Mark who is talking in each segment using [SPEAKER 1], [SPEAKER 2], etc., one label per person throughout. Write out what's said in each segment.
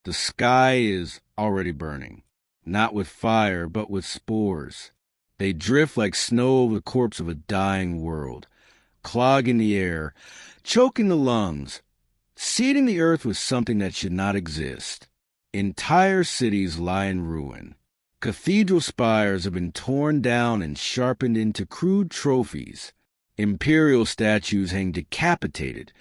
[SPEAKER 1] The sky is already burning, not with fire, but with spores. They drift like snow over the corpse of a dying world, clogging the air, choking the lungs, seeding the earth with something that should not exist. Entire cities lie in ruin. Cathedral spires have been torn down and sharpened into crude trophies. Imperial statues hang decapitated,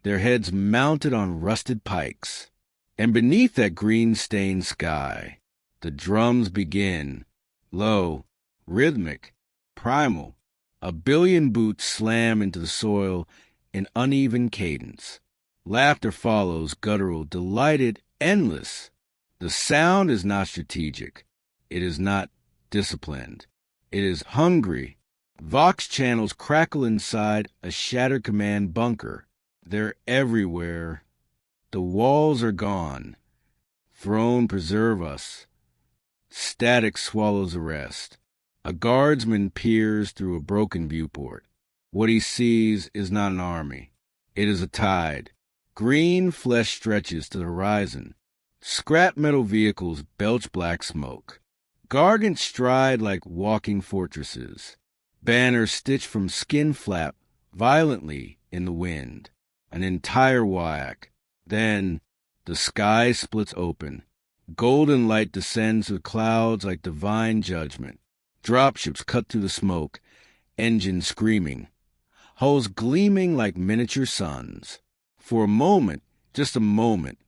[SPEAKER 1] their heads mounted on rusted pikes. And beneath that green-stained sky, the drums begin, low, rhythmic, primal. A billion boots slam into the soil in uneven cadence. Laughter follows, guttural, delighted, endless. The sound is not strategic. It is not disciplined. It is hungry. Vox channels crackle inside a shattered command bunker. They're everywhere. The walls are gone. Throne preserve us. Static swallows the rest. A guardsman peers through a broken viewport. What he sees is not an army. It is a tide. Green flesh stretches to the horizon. Scrap metal vehicles belch black smoke. Gargants stride like walking fortresses. Banners stitched from skin flap violently in the wind. An entire Waaagh. Then the sky splits open. Golden light descends to the clouds like divine judgment. Dropships cut through the smoke, engines screaming, hulls gleaming like miniature suns. For a moment, just a moment,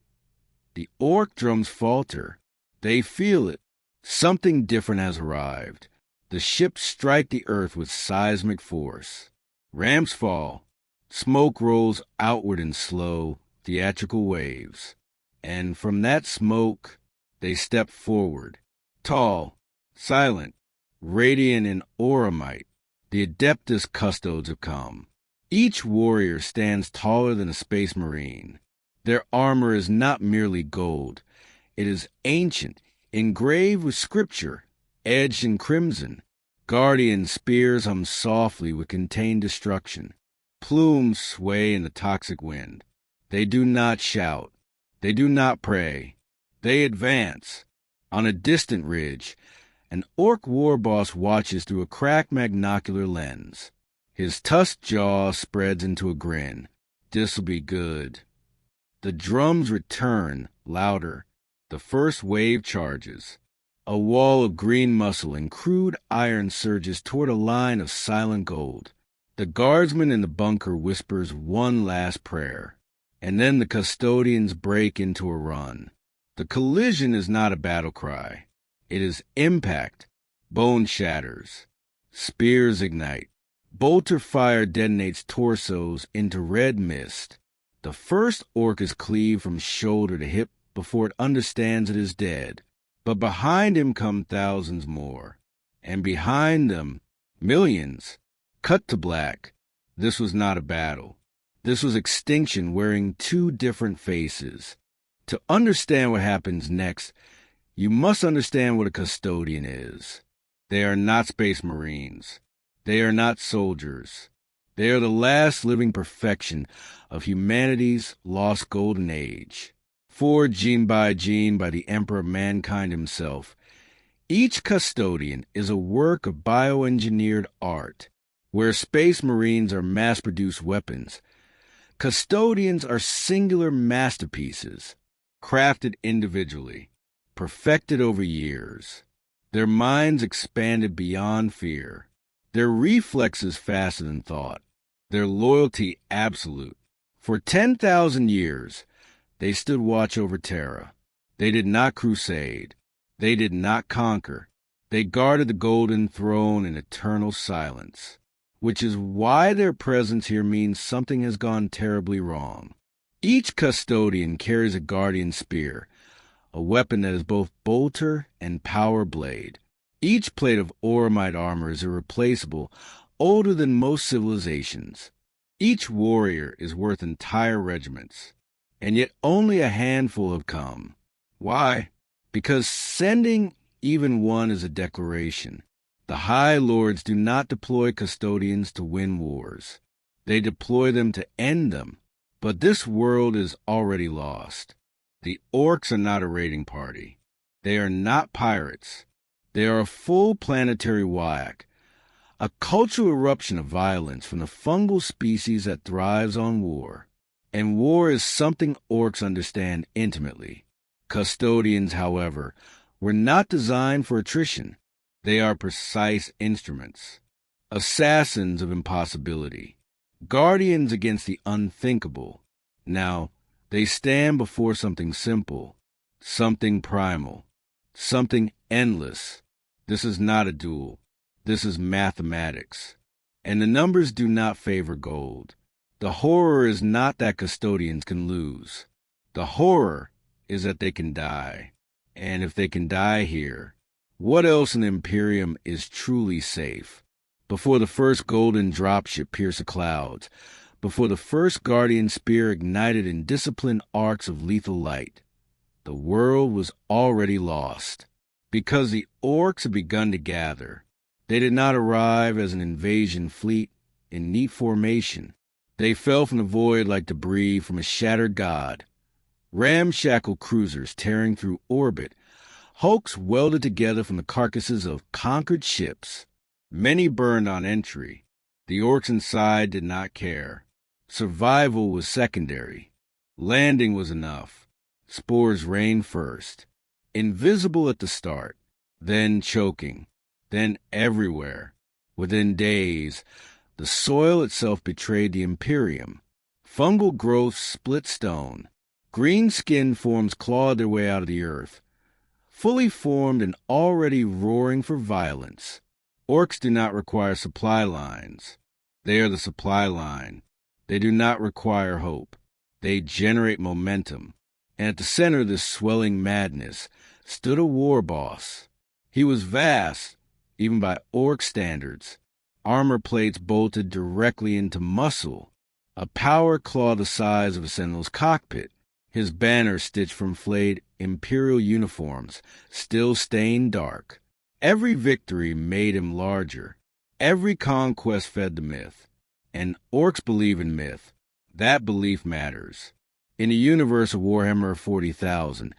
[SPEAKER 1] the orc drums falter. They feel it. Something different has arrived. The ships strike the earth with seismic force. Ramps fall. Smoke rolls outward in slow, theatrical waves. And from that smoke, they step forward. Tall, silent, radiant in aura might. The Adeptus Custodes have come. Each warrior stands taller than a space marine. Their armor is not merely gold. It is ancient, engraved with scripture, edged in crimson. Guardian spears hum softly with contained destruction. Plumes sway in the toxic wind. They do not shout. They do not pray. They advance. On a distant ridge, an orc warboss watches through a cracked magnocular lens. His tusked jaw spreads into a grin. This'll be good. The drums return, louder. The first wave charges. A wall of green muscle and crude iron surges toward a line of silent gold. The guardsman in the bunker whispers one last prayer. And then the custodians break into a run. The collision is not a battle cry. It is impact. Bone shatters. Spears ignite. Bolter fire detonates torsos into red mist. The first orc is cleaved from shoulder to hip before it understands it is dead. But behind him come thousands more. And behind them, millions. Cut to black. This was not a battle. This was extinction wearing two different faces. To understand what happens next, you must understand what a custodian is. They are not space marines. They are not soldiers. They are the last living perfection of humanity's lost golden age. Forged gene by the emperor of mankind himself. Each custodian is a work of bioengineered art. Where space marines are mass-produced weapons, custodians are singular masterpieces, crafted individually, perfected over years. Their minds expanded beyond fear. Their reflexes faster than thought. Their loyalty absolute. For 10,000 years, they stood watch over Terra. They did not crusade. They did not conquer. They guarded the golden throne in eternal silence. Which is why their presence here means something has gone terribly wrong. Each custodian carries a guardian spear, a weapon that is both bolter and power blade. Each plate of auramite armor is irreplaceable, older than most civilizations. Each warrior is worth entire regiments, and yet only a handful have come. Why? Because sending even one is a declaration. The High Lords do not deploy custodians to win wars. They deploy them to end them. But this world is already lost. The Orks are not a raiding party. They are not pirates. They are a full planetary Waaagh, a cultural eruption of violence from the fungal species that thrives on war. And war is something Orks understand intimately. Custodians, however, were not designed for attrition. They are precise instruments, assassins of impossibility, guardians against the unthinkable. Now, they stand before something simple, something primal, something endless. This is not a duel. This is mathematics. And the numbers do not favor gold. The horror is not that Custodians can lose. The horror is that they can die. And if they can die here, what else in the Imperium is truly safe? Before the first golden dropship pierced the clouds, before the first guardian spear ignited in disciplined arcs of lethal light, the world was already lost. Because the Orks had begun to gather. They did not arrive as an invasion fleet in neat formation. They fell from the void like debris from a shattered god. Ramshackle cruisers tearing through orbit, hulks welded together from the carcasses of conquered ships. Many burned on entry. The Orks inside did not care. Survival was secondary. Landing was enough. Spores rained first. Invisible at the start, then choking, then everywhere. Within days, the soil itself betrayed the Imperium. Fungal growths split stone. Green-skinned forms clawed their way out of the earth, fully formed and already roaring for violence. Orks do not require supply lines. They are the supply line. They do not require hope. They generate momentum. And at the center of this swelling madness stood a war boss. He was vast, even by Ork standards. Armor plates bolted directly into muscle. A power claw the size of a sentinel's cockpit. His banner stitched from flayed Imperial uniforms, still stained dark. Every victory made him larger. Every conquest fed the myth. And Orks believe in myth. That belief matters. In the universe of Warhammer 40,000,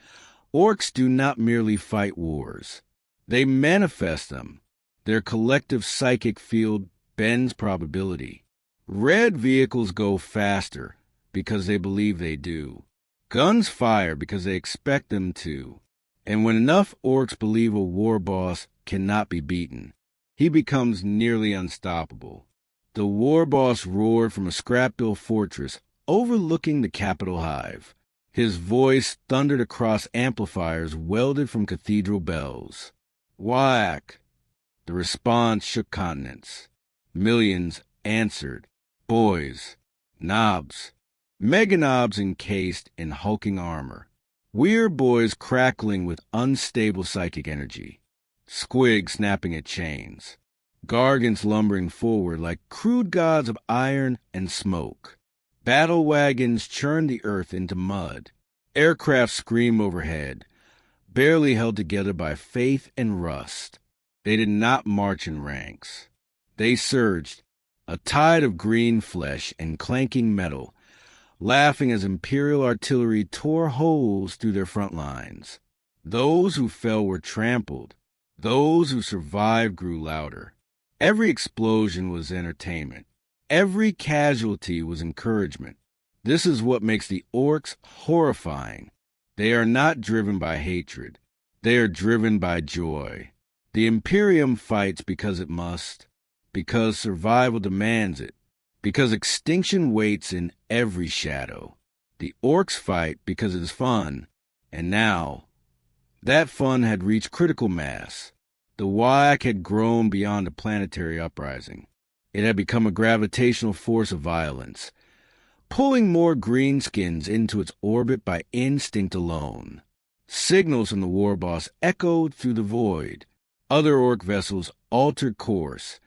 [SPEAKER 1] Orks do not merely fight wars. They manifest them. Their collective psychic field bends probability. Red vehicles go faster because they believe they do. Guns fire because they expect them to. And when enough Orks believe a war boss cannot be beaten, he becomes nearly unstoppable. The war boss roared from a scrap-built fortress overlooking the capital hive. His voice thundered across amplifiers welded from cathedral bells. Waaagh! The response shook continents. Millions answered. Boys, knobs, mega knobs encased in hulking armor. Weird boys crackling with unstable psychic energy. Squigs snapping at chains. Gargants lumbering forward like crude gods of iron and smoke. Battle wagons churned the earth into mud. Aircraft scream overhead, barely held together by faith and rust. They did not march in ranks. They surged, a tide of green flesh and clanking metal, laughing as Imperial artillery tore holes through their front lines. Those who fell were trampled. Those who survived grew louder. Every explosion was entertainment. Every casualty was encouragement. This is what makes the Orks horrifying. They are not driven by hatred. They are driven by joy. The Imperium fights because it must, because survival demands it, because extinction waits in every shadow. The Orks fight because it is fun, and now, that fun had reached critical mass. The Waaagh had grown beyond a planetary uprising. It had become a gravitational force of violence, pulling more greenskins into its orbit by instinct alone. Signals from the warboss echoed through the void. Other Ork vessels altered course,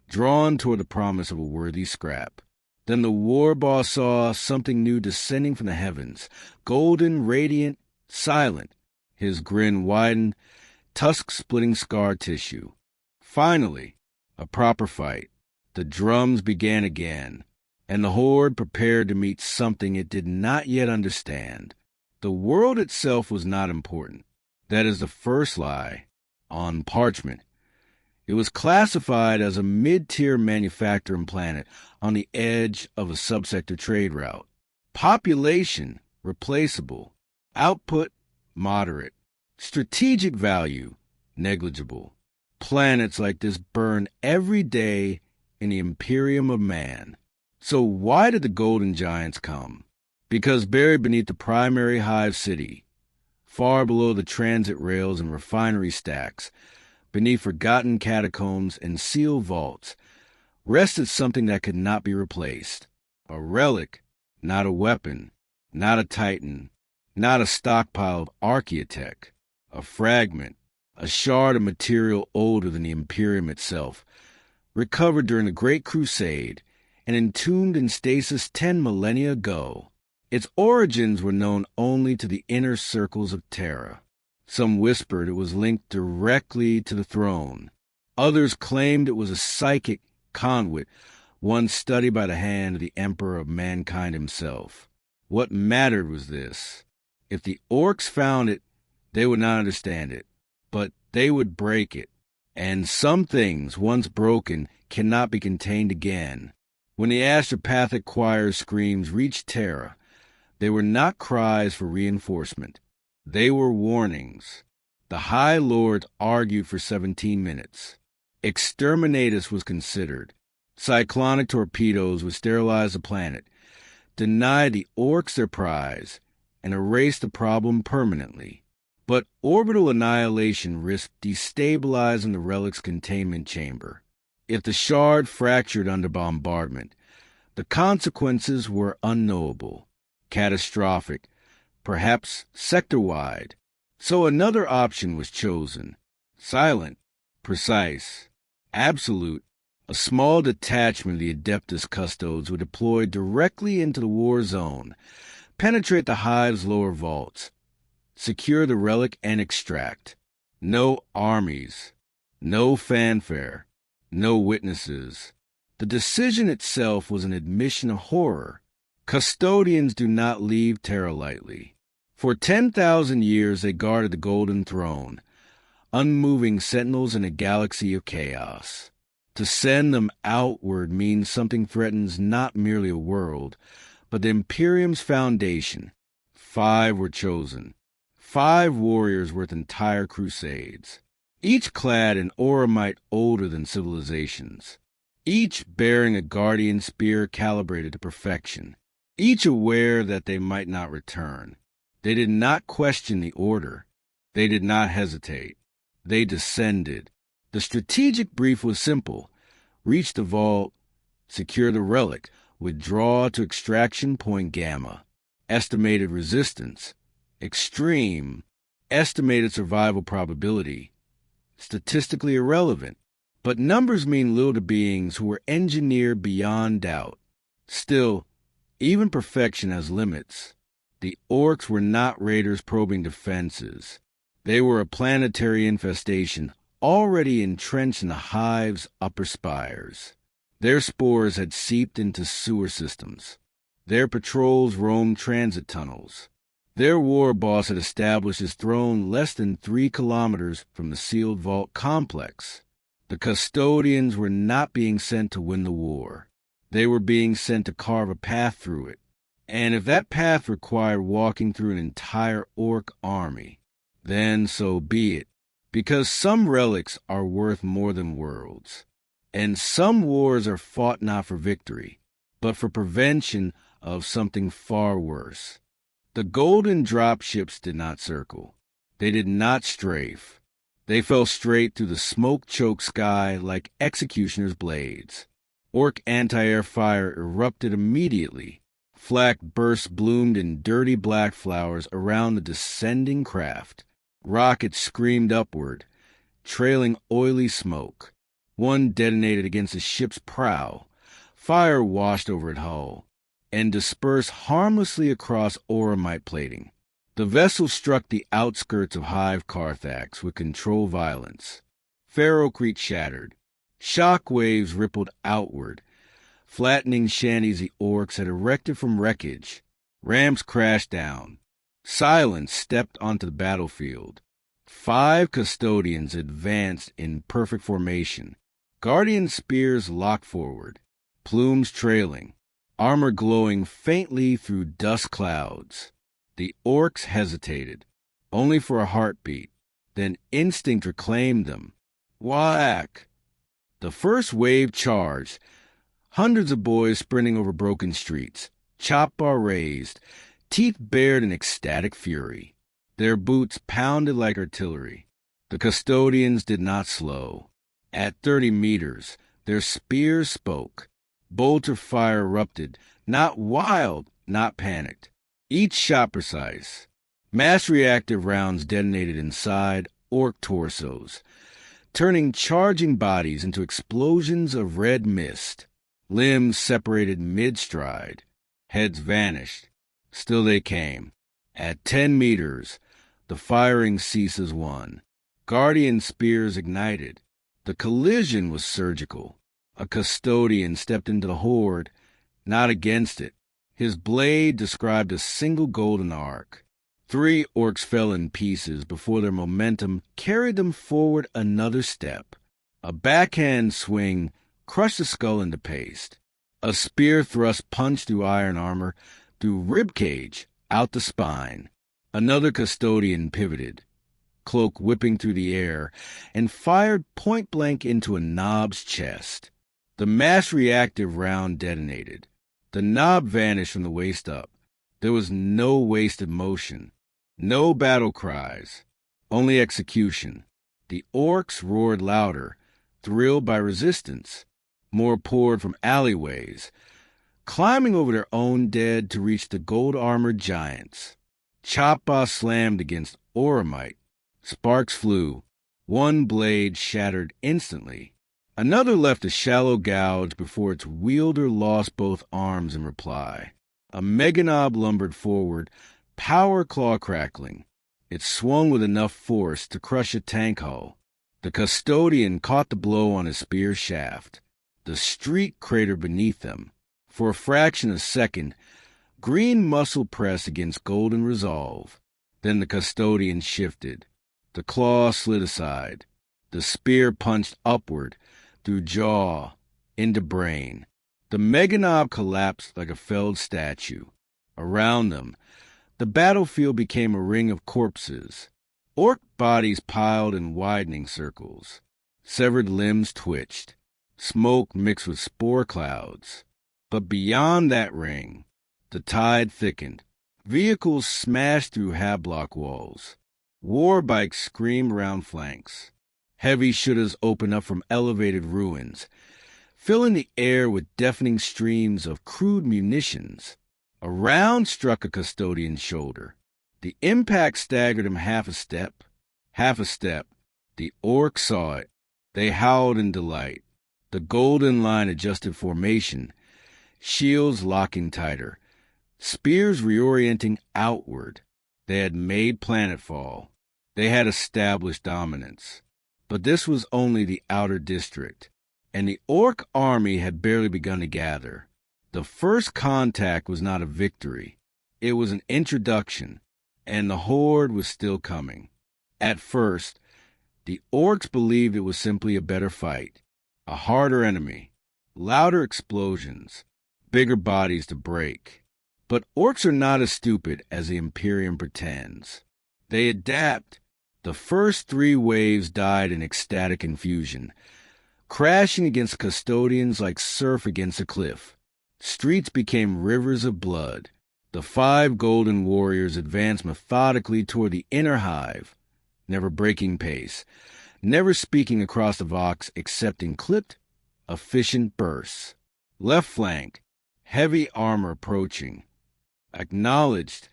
[SPEAKER 1] drawn toward the promise of a worthy scrap. Then the warboss saw something new descending from the heavens, golden, radiant, silent. His grin widened, tusk-splitting scar tissue. Finally, a proper fight. The drums began again, and the Horde prepared to meet something it did not yet understand. The world itself was not important. That is the first lie. On parchment, it was classified as a mid-tier manufacturing planet on the edge of a subsector trade route. Population, replaceable. Output, moderate. Strategic value, negligible. Planets like this burn every day in the Imperium of man. So why did the Golden Giants come? Because buried beneath the primary hive city, far below the transit rails and refinery stacks, beneath forgotten catacombs and sealed vaults, rested something that could not be replaced. A relic, not a weapon, not a titan, not a stockpile of archaeotech. A fragment, a shard of material older than the Imperium itself, recovered during the Great Crusade and entombed in stasis 10 millennia ago. Its origins were known only to the inner circles of Terra. Some whispered it was linked directly to the throne. Others claimed it was a psychic conduit, one studied by the hand of the Emperor of mankind himself. What mattered was this. If the Orks found it, they would not understand it, but they would break it. And some things, once broken, cannot be contained again. When the astropathic choir screams reached Terra, they were not cries for reinforcement. They were warnings. The High Lords argued for 17 minutes. Exterminatus was considered. Cyclonic torpedoes would sterilize the planet, deny the Orks their prize, and erase the problem permanently. But orbital annihilation risked destabilizing the relic's containment chamber. If the shard fractured under bombardment, the consequences were unknowable, catastrophic, perhaps sector-wide. So another option was chosen. Silent, precise, absolute. A small detachment of the Adeptus Custodes would deploy directly into the war zone, penetrate the hive's lower vaults, secure the relic, and extract. No armies, no fanfare, no witnesses. The decision itself was an admission of horror. Custodians do not leave Terra lightly. For 10,000 years they guarded the Golden Throne, unmoving sentinels in a galaxy of chaos. To send them outward means something threatens not merely a world, but the Imperium's foundation. 5 were chosen. 5 warriors worth entire crusades, each clad in auramite older than civilizations, each bearing a guardian spear calibrated to perfection, each aware that they might not return. They did not question the order. They did not hesitate. They descended. The strategic brief was simple. Reach the vault, secure the relic, withdraw to extraction point Gamma. Estimated resistance. Extreme. Estimated survival probability. Statistically irrelevant. But numbers mean little to beings who were engineered beyond doubt. Still, even perfection has limits. The Orks were not raiders probing defenses. They were a planetary infestation already entrenched in the hive's upper spires. Their spores had seeped into sewer systems. Their patrols roamed transit tunnels. Their war boss had established his throne less than 3 kilometers from the sealed vault complex. The Custodians were not being sent to win the war. They were being sent to carve a path through it. And if that path required walking through an entire Ork army, then so be it. Because some relics are worth more than worlds. And some wars are fought not for victory, but for prevention of something far worse. The golden dropships did not circle. They did not strafe. They fell straight through the smoke-choked sky like executioner's blades. Ork anti-air fire erupted immediately. Flak bursts bloomed in dirty black flowers around the descending craft. Rockets screamed upward, trailing oily smoke. One detonated against the ship's prow. Fire washed over its hull and dispersed harmlessly across auramite plating. The vessel struck the outskirts of Hive Carthax with controlled violence. Ferrocrete shattered. Shock waves rippled outward, flattening shanties the Orks had erected from wreckage. Ramps crashed down. Silence stepped onto the battlefield. 5 custodians advanced in perfect formation. Guardian spears locked forward, plumes trailing, armor glowing faintly through dust clouds. The orcs hesitated, only for a heartbeat. Then instinct reclaimed them. Waaagh! The first wave charged. Hundreds of boys sprinting over broken streets, chop bar raised, teeth bared in ecstatic fury. Their boots pounded like artillery. The custodians did not slow. At 30 meters, their spears spoke. Bolter fire erupted, not wild, not panicked. Each shot precise. Mass reactive rounds detonated inside orc torsos, turning charging bodies into explosions of red mist. Limbs separated mid-stride. Heads vanished. Still they came. At 10 meters, the firing ceases one. Guardian spears ignited. The collision was surgical. A custodian stepped into the horde, not against it. His blade described a single golden arc. 3 orcs fell in pieces before their momentum carried them forward another step. A backhand swing crushed the skull into paste. A spear thrust punched through iron armor, through ribcage, out the spine. Another custodian pivoted, cloak whipping through the air, and fired point-blank into a knob's chest. The mass reactive round detonated. The knob vanished from the waist up. There was no wasted motion, no battle cries, only execution. The orcs roared louder, thrilled by resistance. More poured from alleyways, climbing over their own dead to reach the gold-armored giants. Choppa slammed against Oromite. Sparks flew. One blade shattered instantly. Another left a shallow gouge before its wielder lost both arms in reply. A meganob lumbered forward, power claw crackling. It swung with enough force to crush a tank hull. The custodian caught the blow on his spear shaft. The street cratered beneath them. For a fraction of a second, green muscle pressed against golden resolve. Then the custodian shifted. The claw slid aside. The spear punched upward, through jaw, into brain. The meganob collapsed like a felled statue. Around them, the battlefield became a ring of corpses. Orc bodies piled in widening circles. Severed limbs twitched. Smoke mixed with spore clouds. But beyond that ring, the tide thickened. Vehicles smashed through hablock walls. War bikes screamed around flanks. Heavy shooters opened up from elevated ruins, filling the air with deafening streams of crude munitions. A round struck a custodian's shoulder. The impact staggered him half a step. Half a step. The orcs saw it. They howled in delight. The golden line adjusted formation, shields locking tighter, spears reorienting outward. They had made planetfall. They had established dominance. But this was only the outer district, and the orc army had barely begun to gather. The first contact was not a victory. It was an introduction, and the horde was still coming. At first, the orcs believed it was simply a better fight. A harder enemy, louder explosions, bigger bodies to break. But orcs are not as stupid as the Imperium pretends. They adapt. The first 3 waves died in ecstatic confusion, crashing against custodians like surf against a cliff. Streets became rivers of blood. The 5 golden warriors advanced methodically toward the inner hive, never breaking pace, never speaking across the Vox except in clipped, efficient bursts. Left flank, heavy armor approaching. Acknowledged.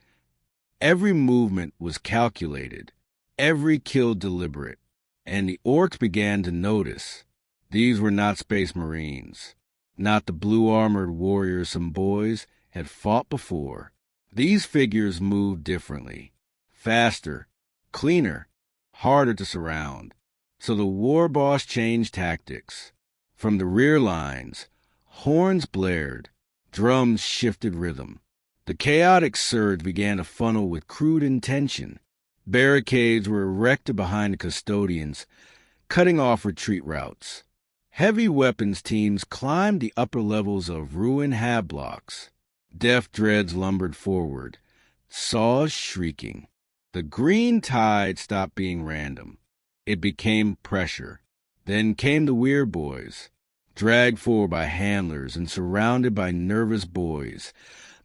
[SPEAKER 1] Every movement was calculated, every kill deliberate, and the orcs began to notice. These were not Space Marines, not the blue-armored warriors some boys had fought before. These figures moved differently, faster, cleaner, harder to surround. So the warboss changed tactics. From the rear lines, horns blared, drums shifted rhythm. The chaotic surge began to funnel with crude intention. Barricades were erected behind the Custodians, cutting off retreat routes. Heavy weapons teams climbed the upper levels of ruined hab blocks. Death dreads lumbered forward, saws shrieking. The green tide stopped being random. It became pressure. Then came the Weird Boys, dragged forward by handlers and surrounded by nervous boys.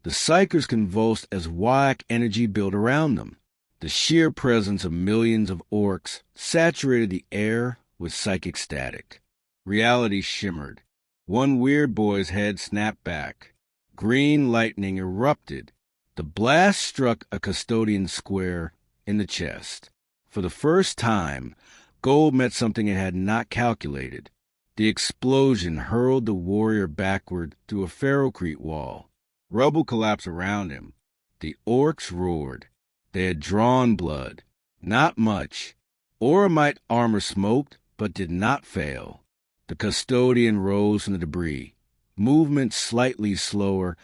[SPEAKER 1] The Psychers convulsed as Waaagh energy built around them. The sheer presence of millions of Orks saturated the air with psychic static. Reality shimmered. One Weird Boy's head snapped back. Green lightning erupted. The blast struck a Custodian square in the chest. For the first time, gold met something it had not calculated. The explosion hurled the warrior backward through a ferrocrete wall. Rubble collapsed around him. The Orks roared. They had drawn blood. Not much. Oromite armor smoked, but did not fail. The Custodian rose from the debris. Movement slightly slower.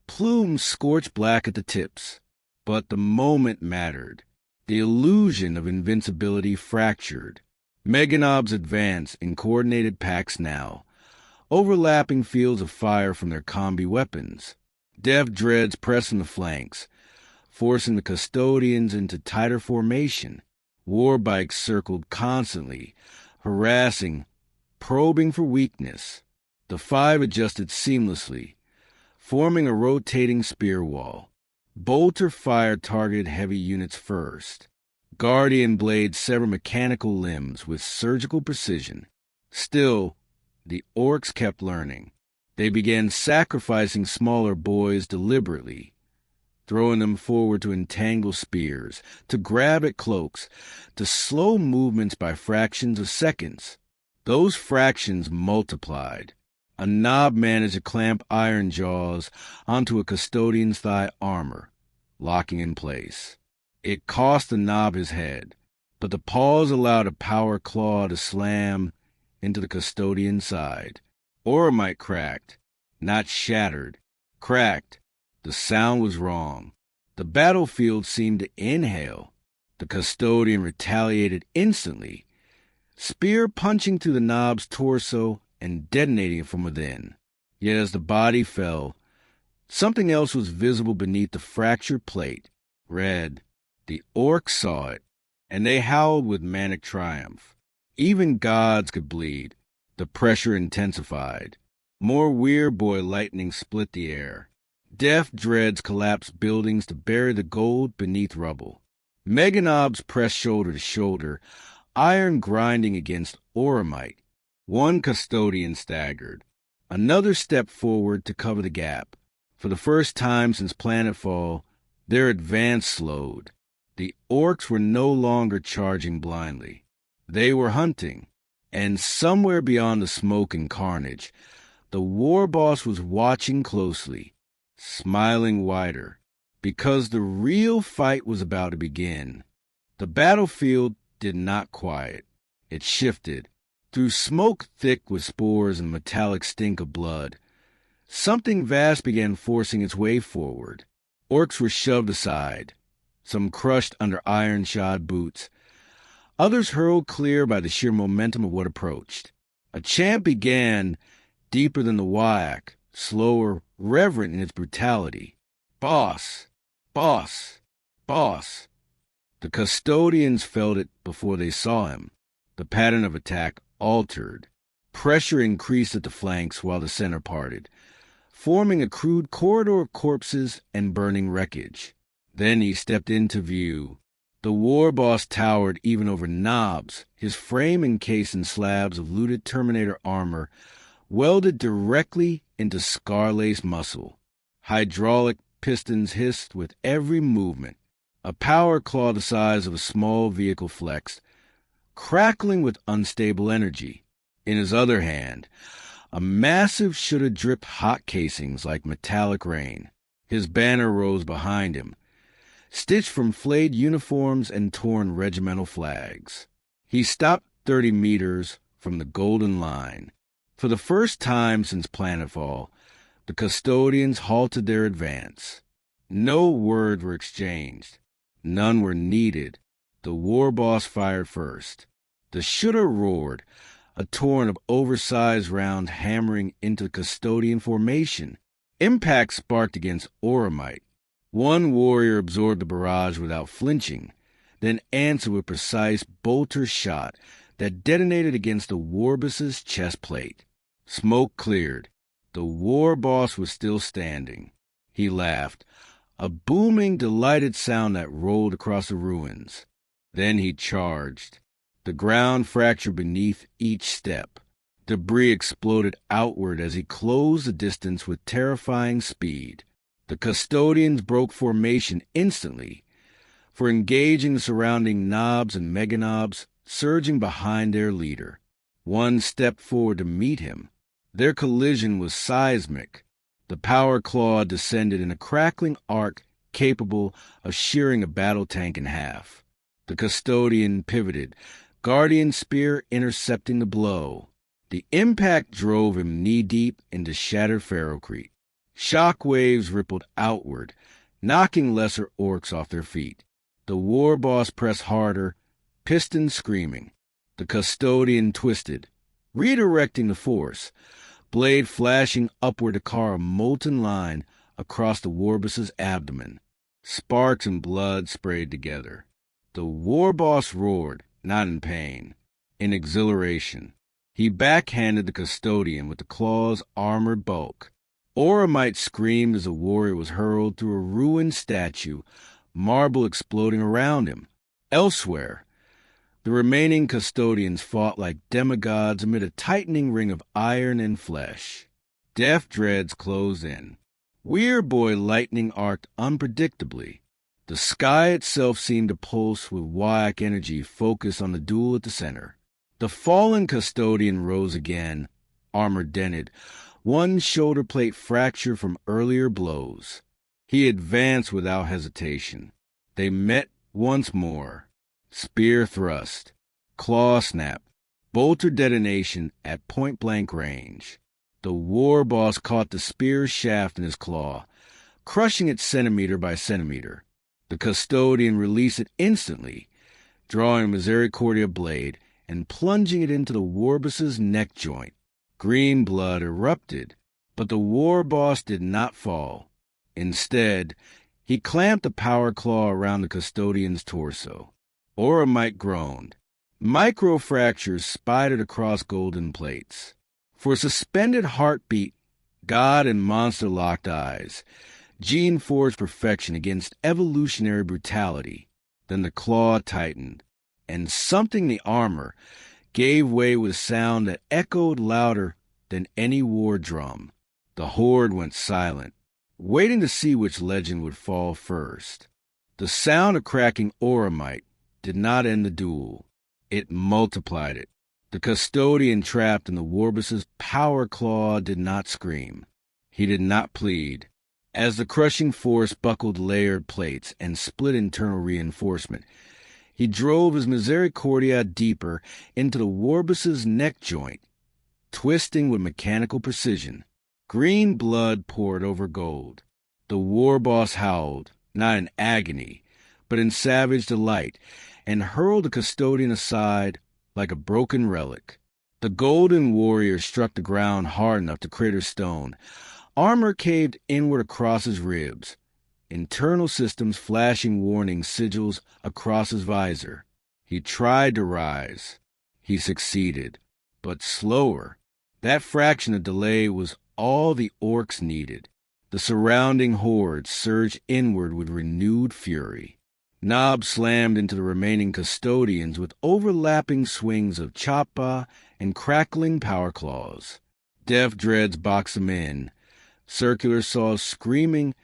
[SPEAKER 1] Plumes scorched black at the tips. But the moment mattered. The illusion of invincibility fractured. Meganobs advanced in coordinated packs now, overlapping fields of fire from their combi weapons. Death dreads pressed from the flanks, forcing the Custodians into tighter formation. War bikes circled constantly, harassing, probing for weakness. The five adjusted seamlessly, forming a rotating spear wall. Bolter fire targeted heavy units first. Guardian blades severed mechanical limbs with surgical precision. Still, the Orks kept learning. They began sacrificing smaller boys deliberately, throwing them forward to entangle spears, to grab at cloaks, to slow movements by fractions of seconds. Those fractions multiplied. A knob managed to clamp iron jaws onto a Custodian's thigh armor, locking in place. It cost the knob his head, but the paws allowed a power claw to slam into the Custodian's side. Oromite cracked, not shattered. Cracked. The sound was wrong. The battlefield seemed to inhale. The Custodian retaliated instantly, spear punching through the knob's torso and detonating it from within. Yet as the body fell, something else was visible beneath the fractured plate. Red. The Orks saw it, and they howled with manic triumph. Even gods could bleed. The pressure intensified. More Weird Boy lightning split the air. Death dreads collapsed buildings to bury the gold beneath rubble. Meganobs pressed shoulder to shoulder, iron grinding against Oromite. One Custodian staggered. Another stepped forward to cover the gap. For the first time since planetfall, their advance slowed. The Orks were no longer charging blindly. They were hunting. And somewhere beyond the smoke and carnage, the Warboss was watching closely, smiling wider, because the real fight was about to begin. The battlefield did not quiet. It shifted. Through smoke thick with spores and metallic stink of blood, something vast began forcing its way forward. Orks were shoved aside, some crushed under iron-shod boots, others hurled clear by the sheer momentum of what approached. A chant began deeper than the Waaagh, slower, reverent in its brutality. Boss! Boss! Boss! The Custodians felt it before they saw him. The pattern of attack altered. Pressure increased at the flanks while the center parted, forming a crude corridor of corpses and burning wreckage. Then he stepped into view. The Warboss towered even over knobs, his frame encased in slabs of looted Terminator armor, welded directly into scar-laced muscle. Hydraulic pistons hissed with every movement. A power claw the size of a small vehicle flexed, crackling with unstable energy. In his other hand, a massive shoulda dripped hot casings like metallic rain. His banner rose behind him, stitched from flayed uniforms and torn regimental flags. He stopped 30 meters from the golden line. For the first time since planetfall, the Custodians halted their advance. No words were exchanged. None were needed. The warboss fired first. The shooter roared, a torrent of oversized rounds hammering into custodian formation. Impact sparked against Oromite. One warrior absorbed the barrage without flinching, then answered with precise bolter shot that detonated against the warboss's chest plate. Smoke cleared. The warboss was still standing. He laughed, a booming, delighted sound that rolled across the ruins. Then he charged. The ground fractured beneath each step. Debris exploded outward as he closed the distance with terrifying speed. The custodians broke formation instantly, for engaging the surrounding knobs and meganobs surging behind their leader. One stepped forward to meet him. Their collision was seismic. The power claw descended in a crackling arc capable of shearing a battle tank in half. The custodian pivoted, guardian spear intercepting the blow. The impact drove him knee-deep into shattered ferrocrete. Shock waves rippled outward, knocking lesser orcs off their feet. The warboss pressed harder, piston screaming. The custodian twisted, redirecting the force, blade flashing upward to carve a molten line across the warboss's abdomen. Sparks and blood sprayed together. The warboss roared, not in pain, in exhilaration. He backhanded the custodian with the claw's armored bulk. Oromite screamed as a warrior was hurled through a ruined statue, marble exploding around him. Elsewhere, the remaining custodians fought like demigods amid a tightening ring of iron and flesh. Death dreads closed in. Weird Boy lightning arced unpredictably. The sky itself seemed to pulse with Waaagh energy focused on the duel at the center. The fallen custodian rose again, armor dented, one shoulder plate fractured from earlier blows. He advanced without hesitation. They met once more. Spear thrust, claw snap, bolter detonation at point-blank range. The warboss caught the spear's shaft in his claw, crushing it centimeter by centimeter. The custodian released it instantly, drawing a misericordia blade and plunging it into the warboss's neck joint. Green blood erupted, but the warboss did not fall. Instead, he clamped the power claw around the custodian's torso. Oromite groaned. Microfractures spidered across golden plates. For a suspended heartbeat, God and monster locked eyes. Gene-forged perfection against evolutionary brutality. Then the claw tightened, and something in the armor gave way with a sound that echoed louder than any war drum. The horde went silent, waiting to see which legend would fall first. The sound of cracking Oromite did not end the duel. It multiplied it. The custodian trapped in the warboss's power claw did not scream. He did not plead. As the crushing force buckled layered plates and split internal reinforcement, he drove his misericordia deeper into the warboss's neck joint, twisting with mechanical precision. Green blood poured over gold. The warboss howled, not in agony, but in savage delight, and hurled the custodian aside like a broken relic. The golden warrior struck the ground hard enough to crater stone. Armor caved inward across his ribs, internal systems flashing warning sigils across his visor. He tried to rise. He succeeded, but slower. That fraction of delay was all the orcs needed. The surrounding hordes surged inward with renewed fury. Nob slammed into the remaining custodians with overlapping swings of choppa and crackling power claws. Death dreads boxed them in. Circular saws screaming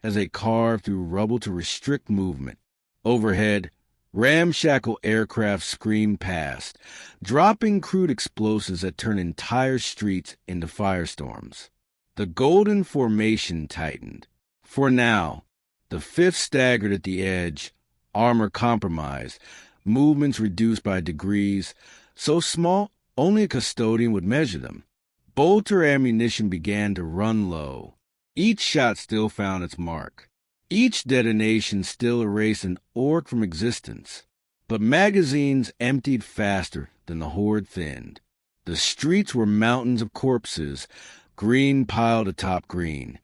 [SPEAKER 1] as they carved through rubble to restrict movement. Overhead, ramshackle aircraft screamed past, dropping crude explosives that turned entire streets into firestorms. The golden formation tightened. For now, the fifth staggered at the edge, armor compromised, movements reduced by degrees, so small only a custodian would measure them. Bolter ammunition began to run low. Each shot still found its mark. Each detonation still erased an Ork from existence, but magazines emptied faster than the horde thinned. The streets were mountains of corpses, green piled atop green.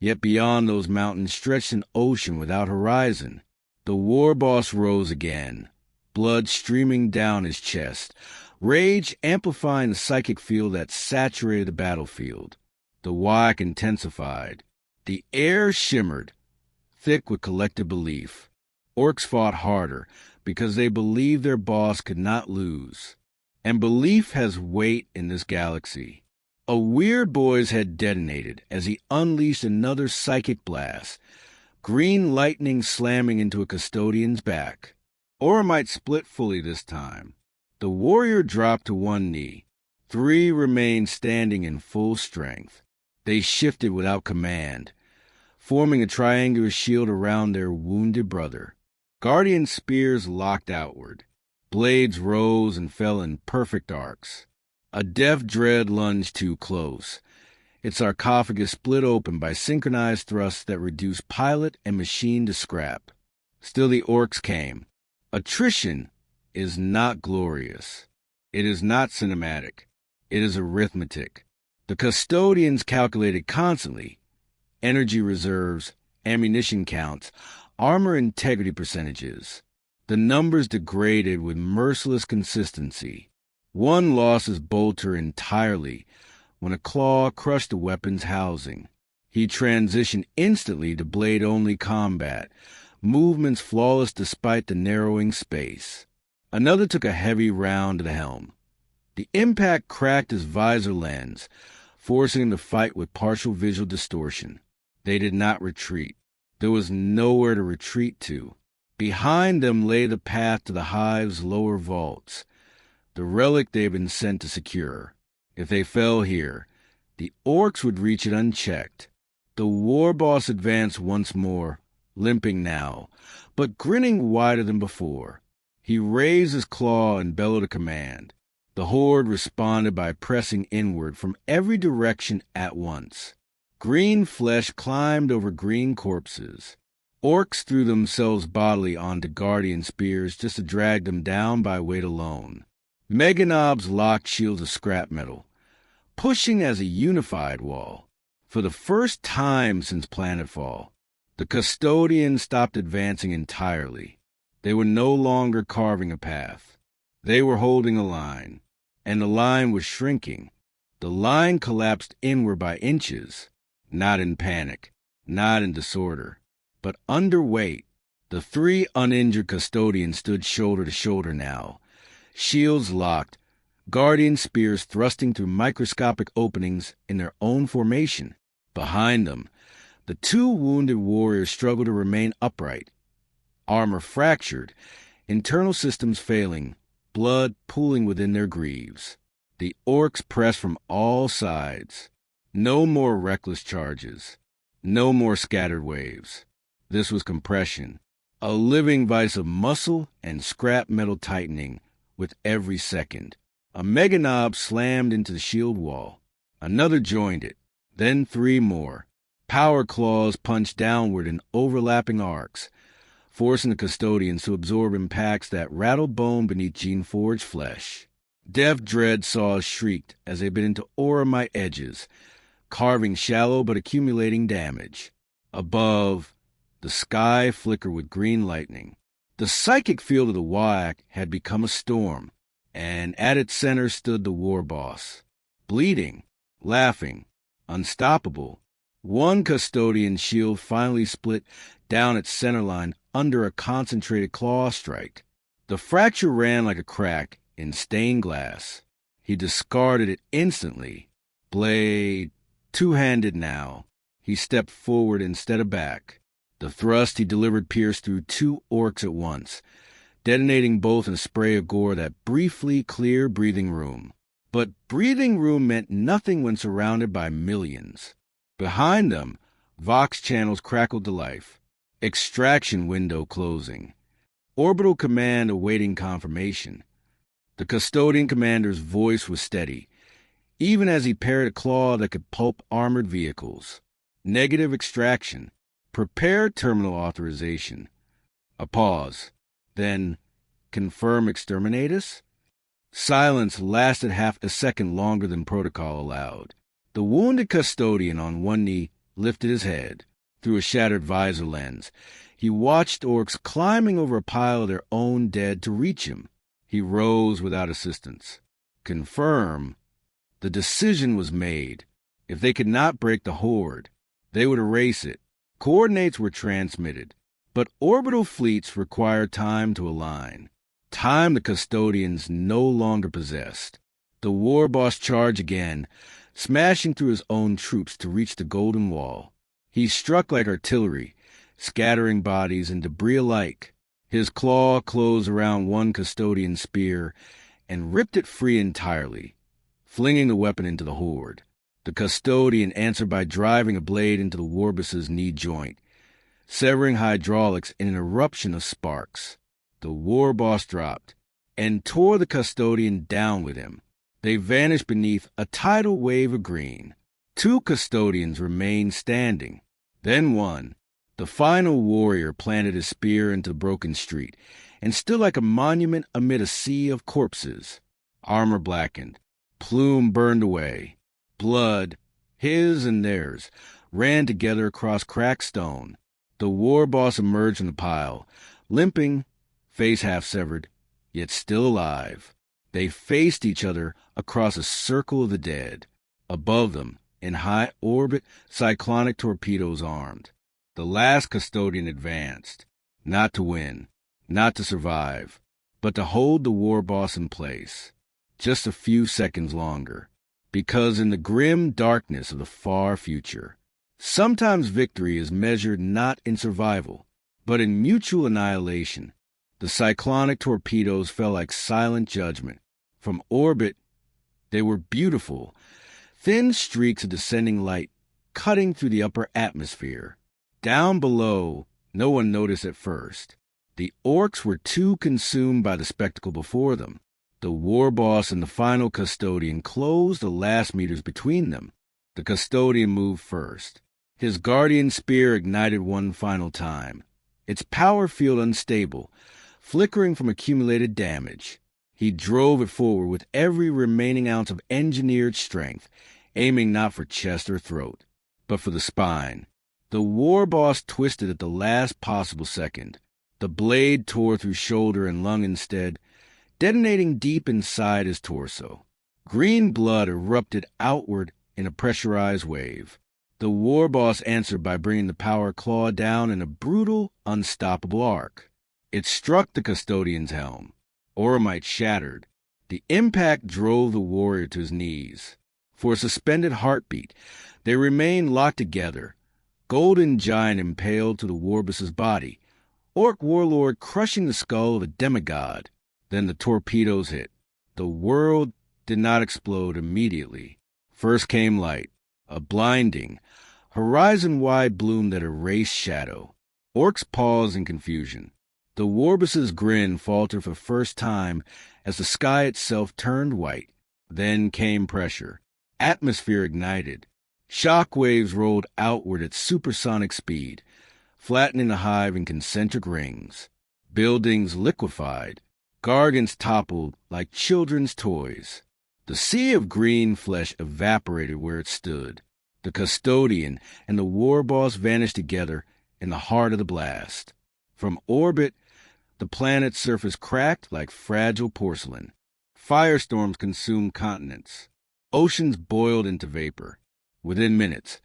[SPEAKER 1] Yet beyond those mountains stretched an ocean without horizon. The Warboss rose again, blood streaming down his chest, rage amplifying the psychic field that saturated the battlefield. The Waaagh intensified. The air shimmered, thick with collective belief. Orks fought harder because they believed their boss could not lose. And belief has weight in this galaxy. A weird boy's head detonated as he unleashed another psychic blast, green lightning slamming into a Custodian's back. Oromite split fully this time. The warrior dropped to one knee. 3 remained standing in full strength. They shifted without command, forming a triangular shield around their wounded brother. Guardian spears locked outward. Blades rose and fell in perfect arcs. A death dread lunged too close. Its sarcophagus split open by synchronized thrusts that reduced pilot and machine to scrap. Still the Orks came. Attrition is not glorious. It is not cinematic. It is arithmetic. The Custodians calculated constantly. Energy reserves, ammunition counts, armor integrity percentages. The numbers degraded with merciless consistency. One lost his bolter entirely when a claw crushed the weapon's housing. He transitioned instantly to blade-only combat, movements flawless despite the narrowing space. Another took a heavy round to the helm. The impact cracked his visor lens, forcing him to fight with partial visual distortion. They did not retreat. There was nowhere to retreat to. Behind them lay the path to the hive's lower vaults, the relic they had been sent to secure. If they fell here, the Orks would reach it unchecked. The Warboss advanced once more, limping now, but grinning wider than before. He raised his claw and bellowed a command. The horde responded by pressing inward from every direction at once. Green flesh climbed over green corpses. Orks threw themselves bodily onto guardian spears just to drag them down by weight alone. Meganobs locked shields of scrap metal, pushing as a unified wall. For the first time since planetfall, the Custodians stopped advancing entirely. They were no longer carving a path. They were holding a line, and the line was shrinking. The line collapsed inward by inches, not in panic, not in disorder, but underweight. The 3 uninjured Custodians stood shoulder to shoulder now, shields locked, guardian spears thrusting through microscopic openings in their own formation. Behind them, the 2 wounded warriors struggled to remain upright. Armor fractured, internal systems failing, blood pooling within their greaves. The Orks pressed from all sides. No more reckless charges. No more scattered waves. This was compression, a living vice of muscle and scrap metal tightening with every second. A meganob slammed into the shield wall. Another joined it, then 3 more. Power claws punched downward in overlapping arcs, forcing the Custodians to absorb impacts that rattled bone beneath gene-forged flesh. Death dread saws shrieked as they bit into Oromite edges, carving shallow but accumulating damage. Above, the sky flickered with green lightning. The psychic field of the Waaagh had become a storm, and at its center stood the Warboss, bleeding, laughing, unstoppable. One Custodian shield finally split down its centerline under a concentrated claw strike. The fracture ran like a crack in stained glass. He discarded it instantly. Blade, 2-handed now. He stepped forward instead of back. The thrust he delivered pierced through 2 Orks at once, detonating both in a spray of gore that briefly cleared breathing room. But breathing room meant nothing when surrounded by millions. Behind them, Vox channels crackled to life. Extraction window closing. Orbital command awaiting confirmation. The Custodian commander's voice was steady, even as he parried a claw that could pulp armored vehicles. Negative extraction. Prepare terminal authorization. A pause. Then, confirm exterminatus? Silence lasted half a second longer than protocol allowed. The wounded custodian on one knee lifted his head. Through a shattered visor lens, he watched orcs climbing over a pile of their own dead to reach him. He rose without assistance. Confirm. The decision was made. If they could not break the horde, they would erase it. Coordinates were transmitted, but orbital fleets required time to align. Time the custodians no longer possessed. The Warboss charged again, smashing through his own troops to reach the Golden Wall. He struck like artillery, scattering bodies and debris alike. His claw closed around one custodian spear and ripped it free entirely, flinging the weapon into the horde. The custodian answered by driving a blade into the Warboss's knee joint, severing hydraulics in an eruption of sparks. The Warboss dropped and tore the custodian down with him. They vanished beneath a tidal wave of green. 2 custodians remained standing. Then one, the final warrior, planted his spear into the broken street and stood like a monument amid a sea of corpses. Armor blackened, plume burned away. Blood, his and theirs, ran together across cracked stone. The Warboss emerged from the pile, limping, face half severed, yet still alive. They faced each other across a circle of the dead. Above them, in high orbit, cyclonic torpedoes armed. The last custodian advanced, not to win, not to survive, but to hold the Warboss in place. Just a few seconds longer. Because in the grim darkness of the far future, sometimes victory is measured not in survival, but in mutual annihilation. The cyclonic torpedoes fell like silent judgment. From orbit, they were beautiful, thin streaks of descending light cutting through the upper atmosphere. Down below, no one noticed at first. The orcs were too consumed by the spectacle before them. The Warboss and the final custodian closed the last meters between them. The custodian moved first. His guardian spear ignited one final time, its power field unstable, flickering from accumulated damage. He drove it forward with every remaining ounce of engineered strength, aiming not for chest or throat, but for the spine. The Warboss twisted at the last possible second. The blade tore through shoulder and lung instead, detonating deep inside his torso. Green blood erupted outward in a pressurized wave. The Warboss answered by bringing the power claw down in a brutal, unstoppable arc. It struck the custodian's helm. Oromite shattered. The impact drove the warrior to his knees. For a suspended heartbeat, they remained locked together. Golden Giant impaled to the Warboss's body. Orc Warlord crushing the skull of a demigod. Then the torpedoes hit. The world did not explode immediately. First came light, a blinding, horizon-wide bloom that erased shadow. Orcs paused in confusion. The Warboss's grin faltered for the first time as the sky itself turned white. Then came pressure. Atmosphere ignited. Shock waves rolled outward at supersonic speed, flattening the hive in concentric rings. Buildings liquefied. Gargants toppled like children's toys. The sea of green flesh evaporated where it stood. The custodian and the Warboss vanished together in the heart of the blast. From orbit, the planet's surface cracked like fragile porcelain. Firestorms consumed continents. Oceans boiled into vapor. Within minutes,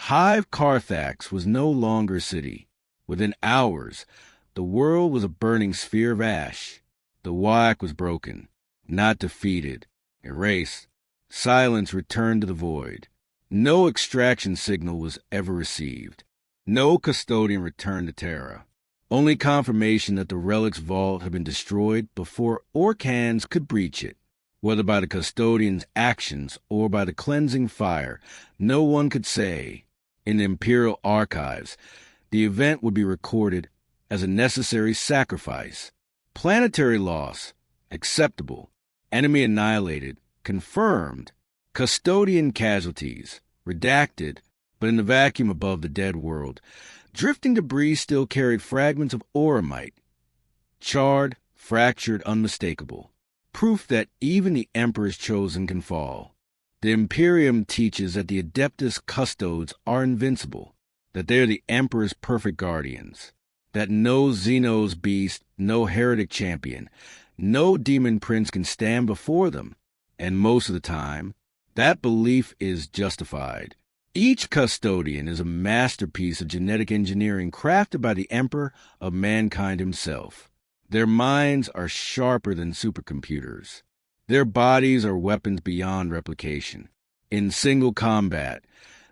[SPEAKER 1] Hive Carthax was no longer a city. Within hours, the world was a burning sphere of ash. The Waaagh was broken, not defeated, erased. Silence returned to the void. No extraction signal was ever received. No custodian returned to Terra. Only confirmation that the relic's vault had been destroyed before orc hands could breach it. Whether by the custodian's actions or by the cleansing fire, no one could say. In the Imperial archives, the event would be recorded as a necessary sacrifice. Planetary loss, acceptable. Enemy annihilated, confirmed. Custodian casualties, redacted, but in the vacuum above the dead world, Drifting debris still carried fragments of auramite. Charred, fractured, unmistakable. Proof that even the Emperor's chosen can fall. The Imperium teaches that the Adeptus Custodes are invincible, that they are the Emperor's perfect guardians, that no Xenos beast, no heretic champion, no demon prince can stand before them, and most of the time, that belief is justified. Each Custodian is a masterpiece of genetic engineering crafted by the Emperor of mankind himself. Their minds are sharper than supercomputers. Their bodies are weapons beyond replication. In single combat,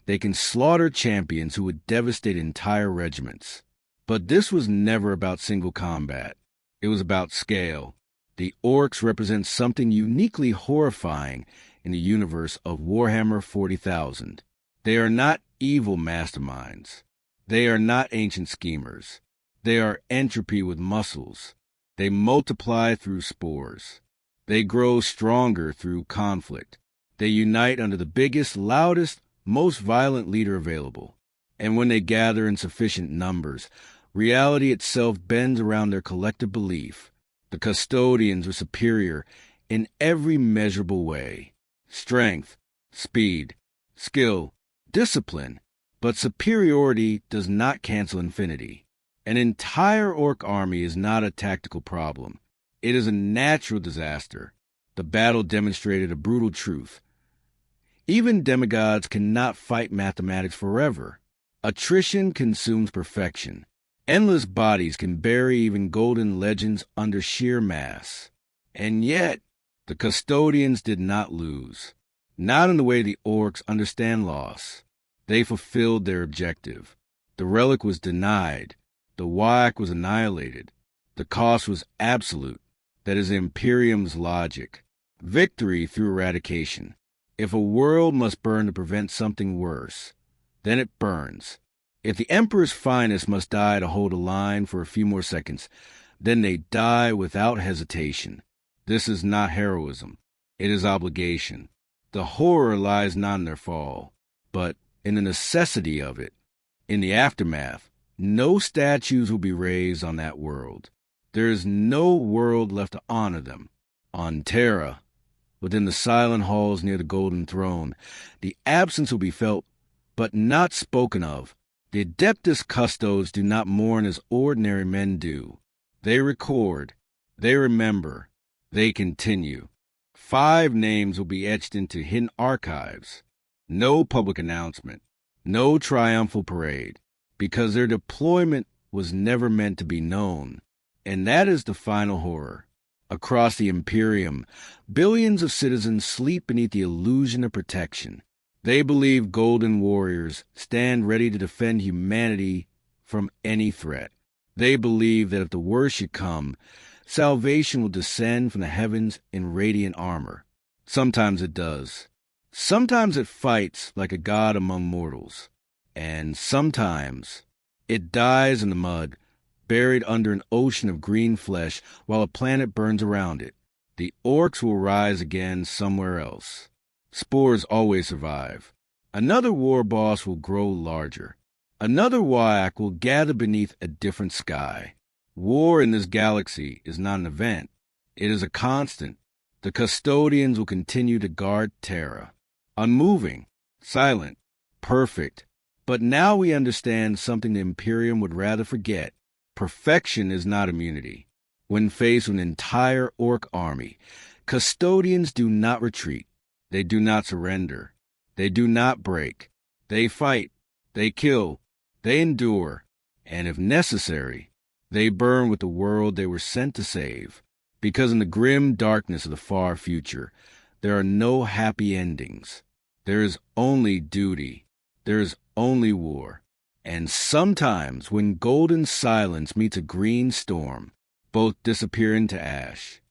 [SPEAKER 1] they can slaughter champions who would devastate entire regiments. But this was never about single combat. It was about scale. The Orks represent something uniquely horrifying in the universe of Warhammer 40,000. They are not evil masterminds. They are not ancient schemers. They are entropy with muscles. They multiply through spores. They grow stronger through conflict. They unite under the biggest, loudest, most violent leader available. And when they gather in sufficient numbers, reality itself bends around their collective belief. The Custodians are superior in every measurable way. Strength, speed, skill, discipline. But superiority does not cancel infinity. An entire Ork army is not a tactical problem. It is a natural disaster. The battle demonstrated a brutal truth. Even demigods cannot fight mathematics forever. Attrition consumes perfection. Endless bodies can bury even golden legends under sheer mass. And yet, the Custodians did not lose. Not in the way the Orks understand loss. They fulfilled their objective. The relic was denied. The Waaagh was annihilated. The cost was absolute. That is Imperium's logic. Victory through eradication. If a world must burn to prevent something worse, then it burns. If the Emperor's finest must die to hold a line for a few more seconds, then they die without hesitation. This is not heroism. It is obligation. The horror lies not in their fall, but in the necessity of it. In the aftermath, no statues will be raised on that world. There is no world left to honor them. On Terra, within the silent halls near the Golden Throne, the absence will be felt, but not spoken of. The Adeptus Custodes do not mourn as ordinary men do. They record, they remember, they continue. 5 names will be etched into hidden archives. No public announcement, no triumphal parade, because their deployment was never meant to be known. And that is the final horror. Across the Imperium, billions of citizens sleep beneath the illusion of protection. They believe golden warriors stand ready to defend humanity from any threat. They believe that if the worst should come, salvation will descend from the heavens in radiant armor. Sometimes it does. Sometimes it fights like a god among mortals. And sometimes it dies in the mud, buried under an ocean of green flesh while a planet burns around it. The Orks will rise again somewhere else. Spores always survive. Another warboss will grow larger. Another Waaagh will gather beneath a different sky. War in this galaxy is not an event. It is a constant. The Custodians will continue to guard Terra. Unmoving, silent, perfect. But now we understand something the Imperium would rather forget. Perfection is not immunity. When faced with an entire Ork army, Custodians do not retreat. They do not surrender. They do not break. They fight. They kill. They endure. And if necessary, they burn with the world they were sent to save. Because in the grim darkness of the far future, there are no happy endings. There is only duty. There is only war. And sometimes when golden silence meets a green storm, both disappear into ash.